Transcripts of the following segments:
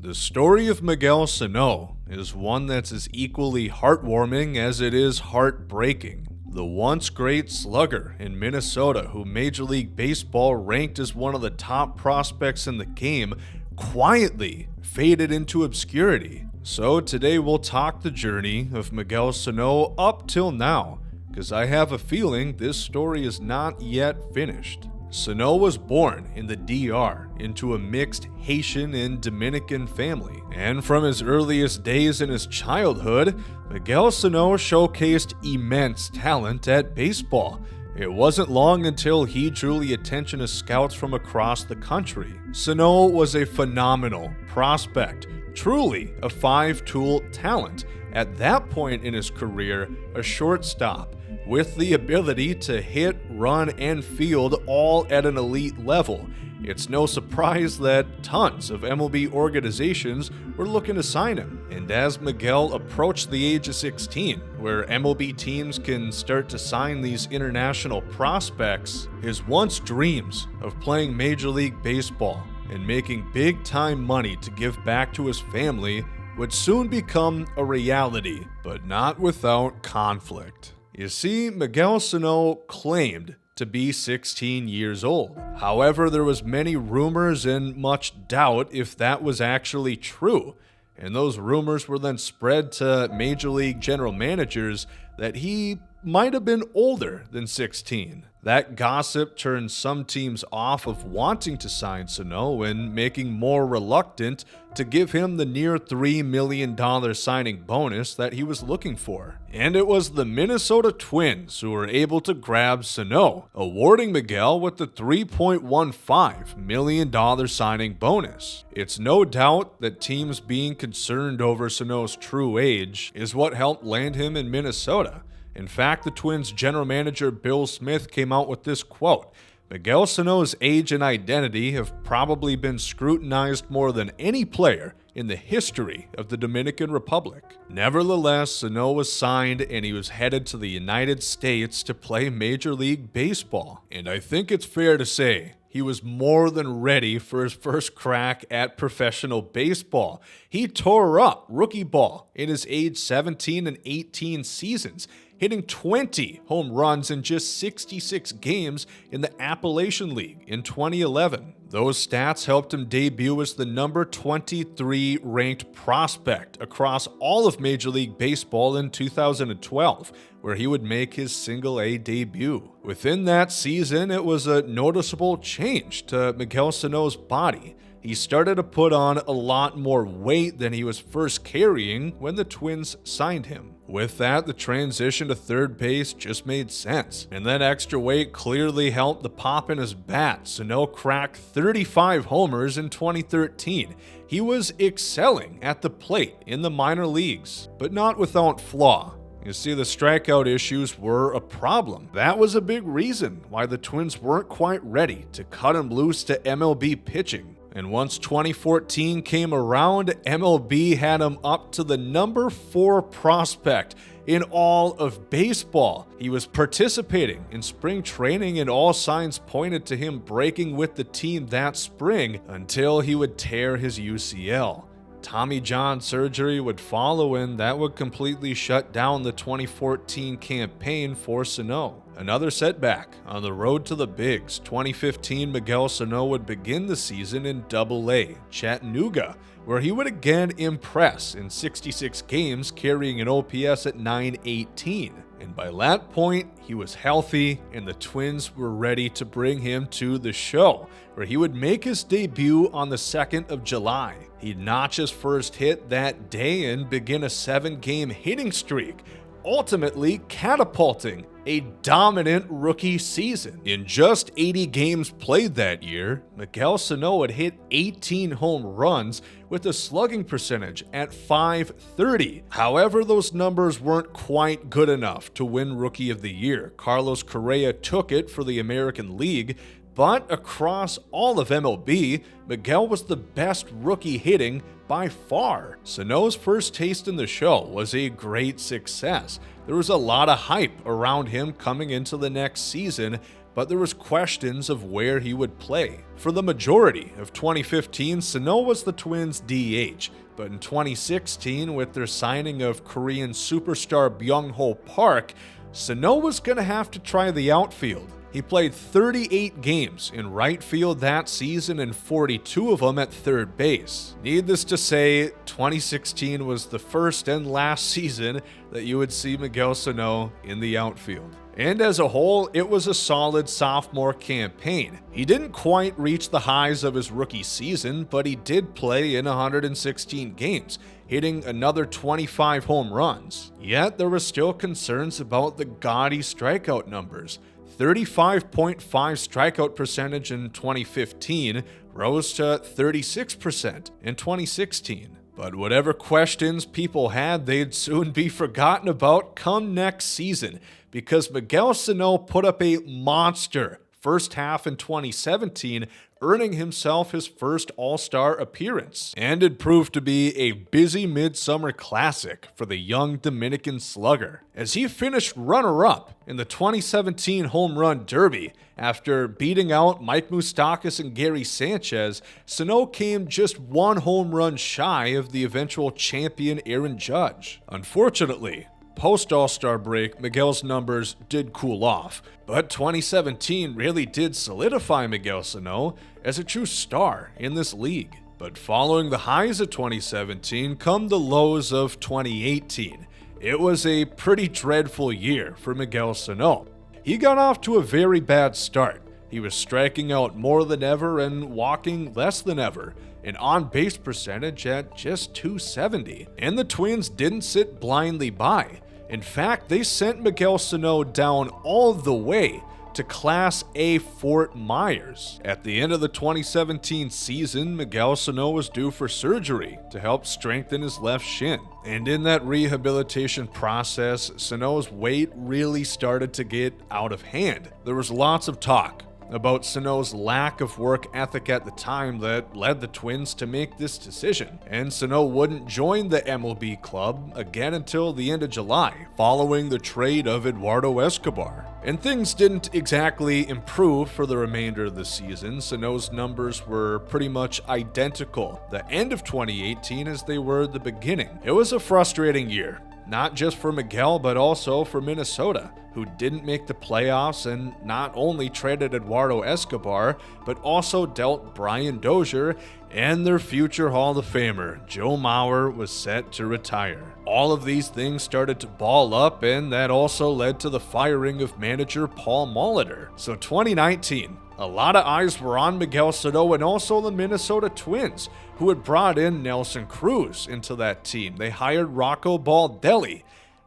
The story of Miguel Sano is one that's as equally heartwarming as it is heartbreaking. The once great slugger in Minnesota, who Major League Baseball ranked as one of the top prospects in the game, quietly faded into obscurity. So today we'll talk the journey of Miguel Sano up till now, because I have a feeling this story is not yet finished. Sano was born in the DR into a mixed Haitian and Dominican family, and from his earliest days in his childhood, Miguel Sano showcased immense talent at baseball. It wasn't long until he drew the attention of scouts from across the country. Sano was a phenomenal prospect, truly a five-tool talent. At that point in his career, a shortstop, with the ability to hit, run, and field all at an elite level. It's no surprise that tons of MLB organizations were looking to sign him. And as Miguel approached the age of 16, where MLB teams can start to sign these international prospects, his once dreams of playing Major League Baseball and making big-time money to give back to his family would soon become a reality, but not without conflict. You see, Miguel Sano claimed to be 16 years old. However, there was many rumors and much doubt if that was actually true. And those rumors were then spread to Major League general managers that he might have been older than 16. That gossip turned some teams off of wanting to sign Sano and making more reluctant to give him the near $3 million signing bonus that he was looking for. And it was the Minnesota Twins who were able to grab Sano, awarding Miguel with the $3.15 million signing bonus. It's no doubt that teams being concerned over Sano's true age is what helped land him in Minnesota. In fact, the Twins' general manager Bill Smith came out with this quote: "Miguel Sano's age and identity have probably been scrutinized more than any player in the history of the Dominican Republic." Nevertheless, Sano was signed and he was headed to the United States to play Major League Baseball. And I think it's fair to say he was more than ready for his first crack at professional baseball. He tore up rookie ball in his age 17 and 18 seasons, hitting 20 home runs in just 66 games in the Appalachian League in 2011. Those stats helped him debut as the number 23 ranked prospect across all of Major League Baseball in 2012, where he would make his Single-A debut. Within that season, it was a noticeable change to Miguel Sano's body. He started to put on a lot more weight than he was first carrying when the Twins signed him. With that, the transition to third base just made sense, and that extra weight clearly helped the pop in his bat. Sano cracked 35 homers in 2013. He was excelling at the plate in the minor leagues, but not without flaw. You see, the strikeout issues were a problem. That was a big reason why the Twins weren't quite ready to cut him loose to MLB pitching. And once 2014 came around, MLB had him up to the number 4 prospect in all of baseball. He was participating in spring training and all signs pointed to him breaking with the team that spring until he would tear his UCL. Tommy John surgery would follow, and that would completely shut down the 2014 campaign for Sano. Another setback on the road to the bigs. 2015, Miguel Sano would begin the season in Double-A, Chattanooga, where he would again impress in 66 games, carrying an OPS at .918. And by that point, he was healthy, and the Twins were ready to bring him to the show, where he would make his debut on the 2nd of July. He'd notch his first hit that day and begin a 7-game hitting streak, ultimately catapulting a dominant rookie season. In just 80 games played that year, Miguel Sano had hit 18 home runs with a slugging percentage at .530. However, those numbers weren't quite good enough to win Rookie of the Year. Carlos Correa took it for the American League, but across all of MLB, Miguel was the best rookie hitting by far. Sano's first taste in the show was a great success. There was a lot of hype around him coming into the next season, but there was questions of where he would play. For the majority of 2015, Sano was the Twins' DH, but in 2016, with their signing of Korean superstar Byung-ho Park, Sano was going to have to try the outfield. He played 38 games in right field that season and 42 of them at third base. Needless to say, 2016 was the first and last season that you would see Miguel Sano in the outfield. And as a whole, it was a solid sophomore campaign. He didn't quite reach the highs of his rookie season, but he did play in 116 games, hitting another 25 home runs. Yet there were still concerns about the gaudy strikeout numbers. 35.5 strikeout percentage in 2015 rose to 36% in 2016. But whatever questions people had, they'd soon be forgotten about come next season, because Miguel Sano put up a monster first half in 2017, earning himself his first All-Star appearance. And it proved to be a busy midsummer classic for the young Dominican slugger, as he finished runner-up in the 2017 Home Run Derby. After beating out Mike Moustakas and Gary Sanchez, Sano came just one home run shy of the eventual champion Aaron Judge. Unfortunately, post-All-Star break, Miguel's numbers did cool off, but 2017 really did solidify Miguel Sano as a true star in this league. But following the highs of 2017 come the lows of 2018. It was a pretty dreadful year for Miguel Sano. He got off to a very bad start. He was striking out more than ever and walking less than ever, an on-base percentage at just .270. And the Twins didn't sit blindly by. In fact, they sent Miguel Sano down all the way to Class A Fort Myers. At the end of the 2017 season, Miguel Sano was due for surgery to help strengthen his left shin. And in that rehabilitation process, Sano's weight really started to get out of hand. There was lots of talk about Sano's lack of work ethic at the time that led the Twins to make this decision, and Sano wouldn't join the MLB club again until the end of July, following the trade of Eduardo Escobar. And things didn't exactly improve for the remainder of the season. Sano's numbers were pretty much identical the end of 2018 as they were the beginning. It was a frustrating year, not just for Miguel, but also for Minnesota, who didn't make the playoffs and not only traded Eduardo Escobar, but also dealt Brian Dozier, and their future Hall of Famer, Joe Mauer, was set to retire. All of these things started to ball up, and that also led to the firing of manager Paul Molitor. So 2019, a lot of eyes were on Miguel Sano and also the Minnesota Twins, who had brought in Nelson Cruz into that team. They hired Rocco Baldelli,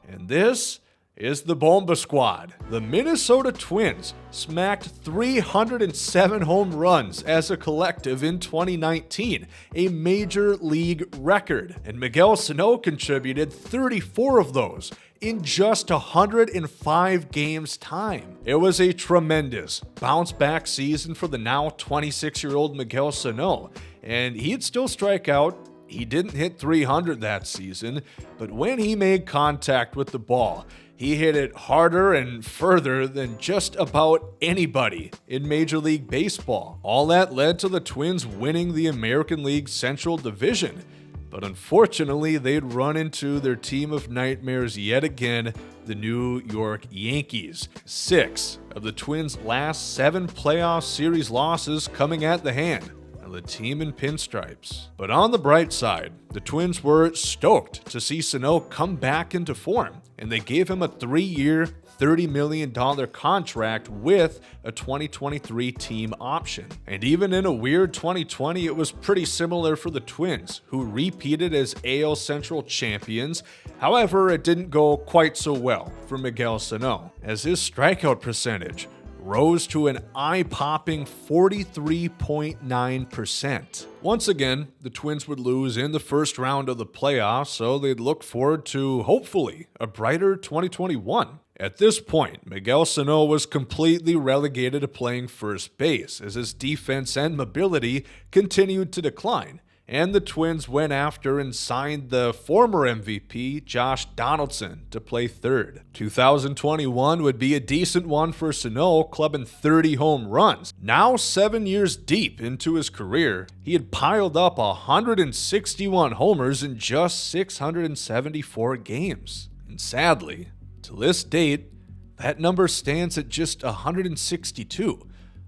and this is the Bomba Squad. The Minnesota Twins smacked 307 home runs as a collective in 2019, a major league record, and Miguel Sano contributed 34 of those in just 105 games time. It was a tremendous bounce-back season for the now 26-year-old Miguel Sano, and he'd still strike out. He didn't hit 300 that season, but when he made contact with the ball, he hit it harder and further than just about anybody in Major League Baseball. All that led to the Twins winning the American League Central Division. But unfortunately, they'd run into their team of nightmares yet again, the New York Yankees. 6 of the Twins' last 7 playoff series losses coming at the hand of the team in pinstripes. But on the bright side, the Twins were stoked to see Sano come back into form, and they gave him a 3-year, $30 million contract with a 2023 team option. And even in a weird 2020, it was pretty similar for the Twins, who repeated as AL Central champions. However, it didn't go quite so well for Miguel Sano, as his strikeout percentage rose to an eye-popping 43.9%. Once again, the Twins would lose in the first round of the playoffs, so they'd look forward to, hopefully, a brighter 2021. At this point, Miguel Sano was completely relegated to playing first base, as his defense and mobility continued to decline, and the Twins went after and signed the former MVP, Josh Donaldson, to play third. 2021 would be a decent one for Sano, clubbing 30 home runs. Now 7 years deep into his career, he had piled up 161 homers in just 674 games. And sadly, to this date, that number stands at just 162,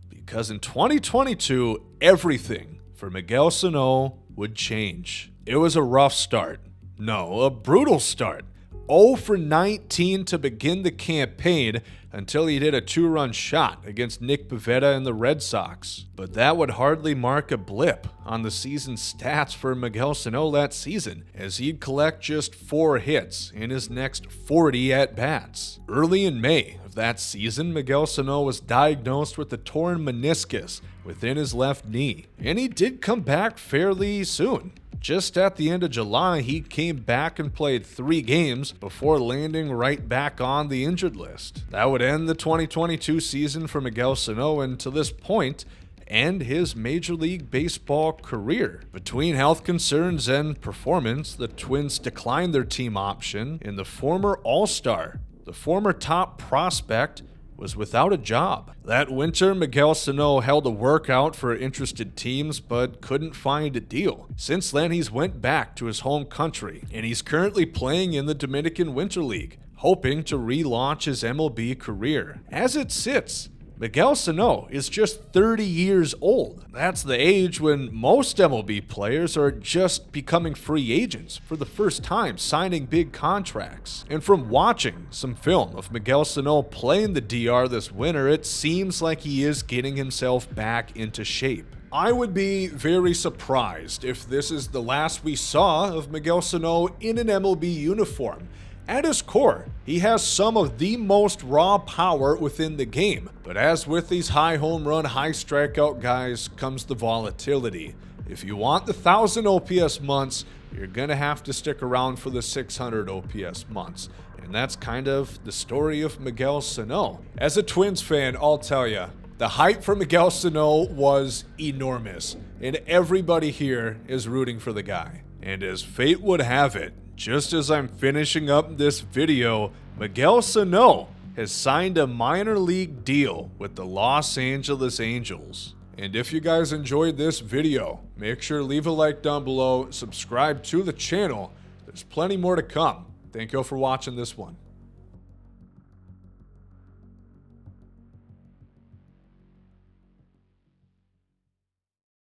because in 2022, everything for Miguel Sano would change. It was a rough start. No, a brutal start. 0 for 19 to begin the campaign until he hit a 2-run shot against Nick Pivetta and the Red Sox. But that would hardly mark a blip on the season stats for Miguel Sano that season, as he'd collect just 4 hits in his next 40 at-bats. Early in May of that season, Miguel Sano was diagnosed with a torn meniscus within his left knee, and he did come back fairly soon. Just at the end of July, he came back and played 3 games before landing right back on the injured list. That would end the 2022 season for Miguel Sano, and to this point, end his Major League Baseball career. Between health concerns and performance, the Twins declined their team option, and the former All-Star, the former top prospect, was without a job. That winter, Miguel Sano held a workout for interested teams but couldn't find a deal. Since then, he's went back to his home country, and he's currently playing in the Dominican Winter League, hoping to relaunch his MLB career. As it sits, Miguel Sano is just 30 years old. That's the age when most MLB players are just becoming free agents for the first time, signing big contracts. And from watching some film of Miguel Sano playing the DR this winter, it seems like he is getting himself back into shape. I would be very surprised if this is the last we saw of Miguel Sano in an MLB uniform. At his core, he has some of the most raw power within the game. But as with these high home run, high strikeout guys comes the volatility. If you want the 1,000 OPS months, you're going to have to stick around for the 600 OPS months. And that's kind of the story of Miguel Sano. As a Twins fan, I'll tell you, the hype for Miguel Sano was enormous. And everybody here is rooting for the guy. And as fate would have it, just as I'm finishing up this video, Miguel Sano has signed a minor league deal with the Los Angeles Angels. And if you guys enjoyed this video, make sure to leave a like down below, subscribe to the channel. There's plenty more to come. Thank you all for watching this one.